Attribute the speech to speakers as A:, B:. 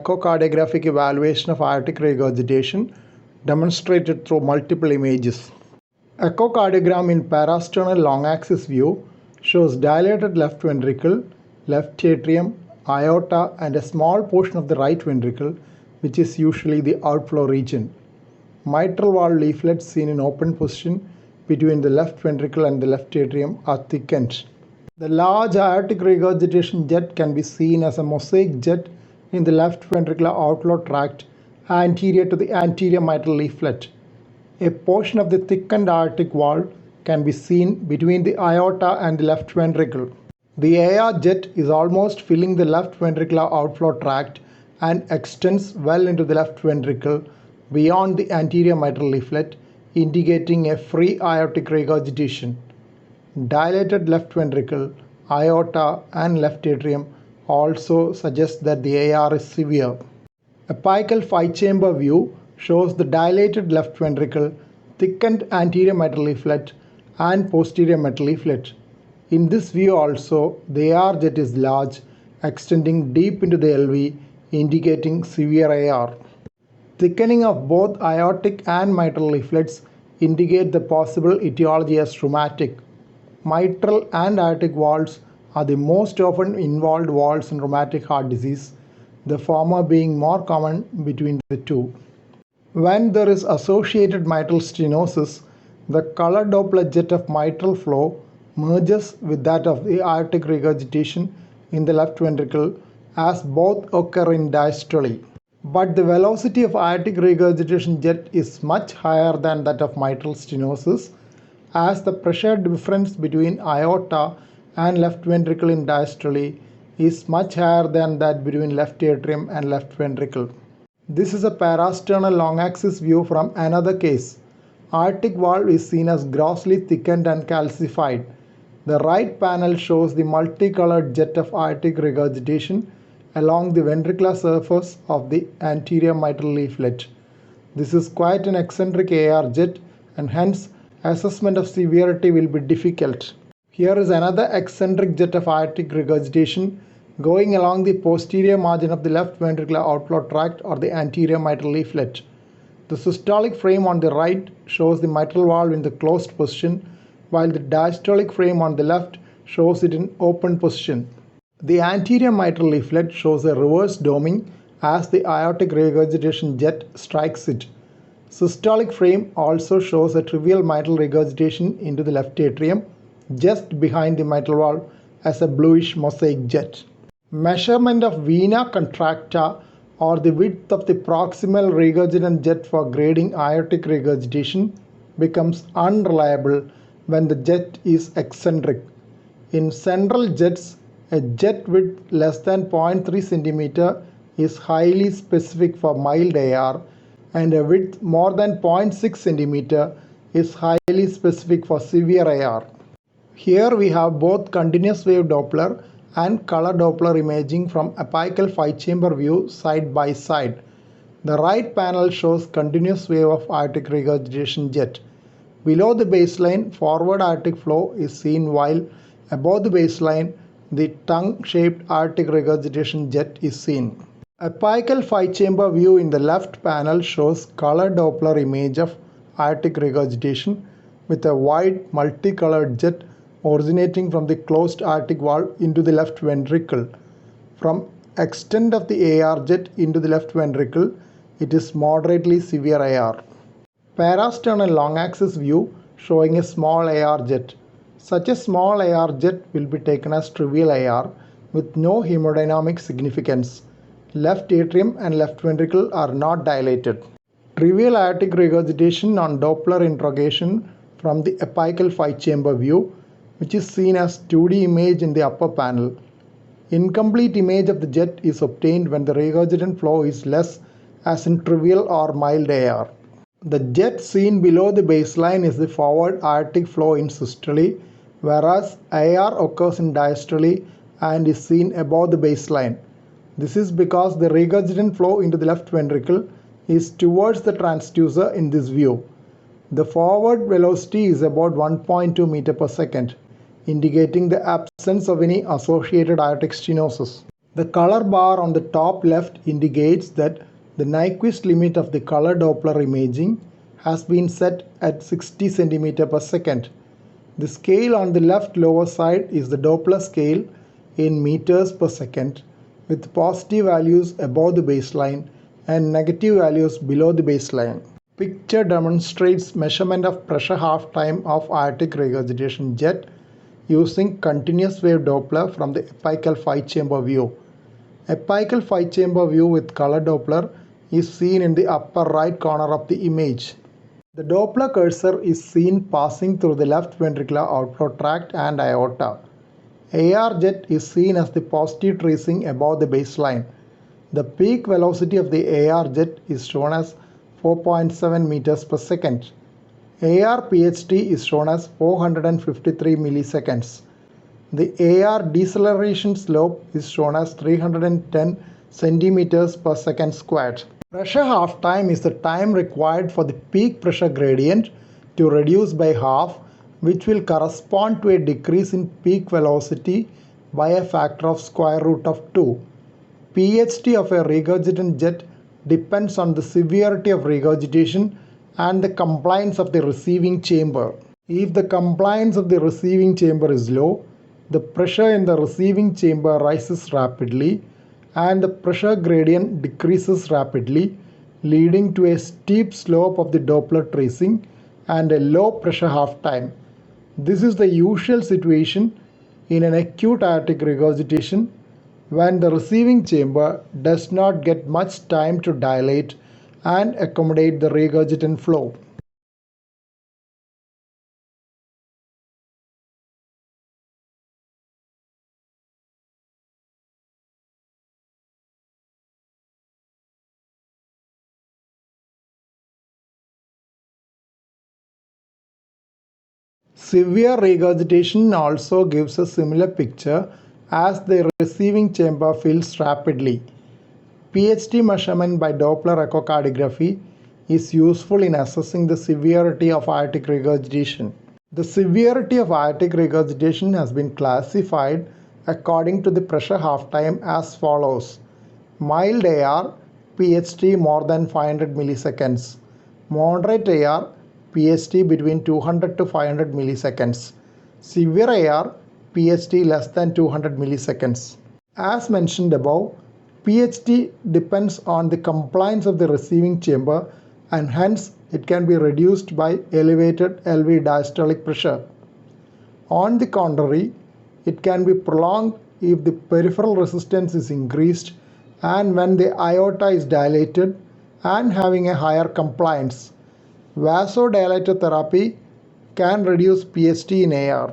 A: Echocardiographic evaluation of aortic regurgitation demonstrated through multiple images. Echocardiogram in parasternal long axis view shows dilated left ventricle, left atrium, aorta and a small portion of the right ventricle, which is usually the outflow region. Mitral valve leaflets seen in open position between the left ventricle and the left atrium are thickened. The large aortic regurgitation jet can be seen as a mosaic jet in the left ventricular outflow tract anterior to the anterior mitral leaflet. A portion of the thickened aortic valve can be seen between the aorta and the left ventricle. The AR jet is almost filling the left ventricular outflow tract and extends well into the left ventricle beyond the anterior mitral leaflet, indicating a free aortic regurgitation. Dilated left ventricle, aorta and left atrium also suggest that the AR is severe. Apical 5-chamber view shows the dilated left ventricle, thickened anterior mitral leaflet and posterior mitral leaflet. In this view also, the AR jet is large, extending deep into the LV, indicating severe AR. Thickening of both aortic and mitral leaflets indicate the possible etiology as rheumatic. Mitral and aortic valves are the most often involved valves in rheumatic heart disease, the former being more common between the two. When there is associated mitral stenosis, the color Doppler jet of mitral flow merges with that of the aortic regurgitation in the left ventricle, as both occur in diastole. But the velocity of aortic regurgitation jet is much higher than that of mitral stenosis, as the pressure difference between aorta and left ventricle in diastole is much higher than that between left atrium and left ventricle. This is a parasternal long axis view from another case. Aortic valve is seen as grossly thickened and calcified. The right panel shows the multicolored jet of aortic regurgitation along the ventricular surface of the anterior mitral leaflet. This is quite an eccentric AR jet, and hence assessment of severity will be difficult. Here is another eccentric jet of aortic regurgitation going along the posterior margin of the left ventricular outflow tract or the anterior mitral leaflet. The systolic frame on the right shows the mitral valve in the closed position, while the diastolic frame on the left shows it in open position. The anterior mitral leaflet shows a reverse doming as the aortic regurgitation jet strikes it. Systolic frame also shows a trivial mitral regurgitation into the left atrium, just behind the mitral valve as a bluish mosaic jet. Measurement of vena contracta, or the width of the proximal regurgitant jet for grading aortic regurgitation, becomes unreliable when the jet is eccentric. In central jets, a jet width less than 0.3 cm is highly specific for mild AR, and a width more than 0.6 cm is highly specific for severe AR. Here we have both continuous wave Doppler and color Doppler imaging from apical 5-chamber view side by side. The right panel shows continuous wave of aortic regurgitation jet. Below the baseline, forward aortic flow is seen, while above the baseline, the tongue-shaped aortic regurgitation jet is seen. Apical 5-chamber view in the left panel shows color Doppler image of aortic regurgitation with a wide multicolored jet originating from the closed aortic valve into the left ventricle. From extent of the AR jet into the left ventricle, it is moderately severe AR. Parasternal long axis view showing a small AR jet. Such a small AR jet will be taken as trivial AR with no hemodynamic significance. Left atrium and left ventricle are not dilated. Trivial aortic regurgitation on Doppler interrogation from the apical 5-chamber view, which is seen as 2D image in the upper panel. Incomplete image of the jet is obtained when the regurgitant flow is less, as in trivial or mild AR. The jet seen below the baseline is the forward aortic flow in systole, whereas AR occurs in diastole and is seen above the baseline. This is because the regurgitant flow into the left ventricle is towards the transducer in this view. The forward velocity is about 1.2 meter per second, indicating the absence of any associated aortic stenosis. The color bar on the top left indicates that the Nyquist limit of the color Doppler imaging has been set at 60 cm per second. The scale on the left lower side is the Doppler scale in meters per second, with positive values above the baseline and negative values below the baseline. Picture demonstrates measurement of pressure half-time of aortic regurgitation jet using continuous wave Doppler from the apical 5-chamber view. Apical 5-chamber view with color Doppler is seen in the upper right corner of the image. The Doppler cursor is seen passing through the left ventricular outflow tract and aorta. AR jet is seen as the positive tracing above the baseline. The peak velocity of the AR jet is shown as 4.7 meters per second. AR PHT is shown as 453 milliseconds. The AR deceleration slope is shown as 310 centimeters per second squared. Pressure half time is the time required for the peak pressure gradient to reduce by half, which will correspond to a decrease in peak velocity by a factor of square root of 2. PHT of a regurgitant jet depends on the severity of regurgitation and the compliance of the receiving chamber. If the compliance of the receiving chamber is low, the pressure in the receiving chamber rises rapidly and the pressure gradient decreases rapidly, leading to a steep slope of the Doppler tracing and a low pressure half time. This is the usual situation in an acute aortic regurgitation when the receiving chamber does not get much time to dilate and accommodate the regurgitant flow. Severe regurgitation also gives a similar picture as the receiving chamber fills rapidly. PHT measurement by Doppler echocardiography is useful in assessing the severity of aortic regurgitation. The severity of aortic regurgitation has been classified according to the pressure half time as follows: mild AR, PHT more than 500 milliseconds; moderate AR, PHT between 200 to 500 milliseconds; severe AR, PHT less than 200 milliseconds. As mentioned above, PHT depends on the compliance of the receiving chamber and hence it can be reduced by elevated LV diastolic pressure. On the contrary, it can be prolonged if the peripheral resistance is increased and when the aorta is dilated and having a higher compliance. Vasodilator therapy can reduce PHT in AR.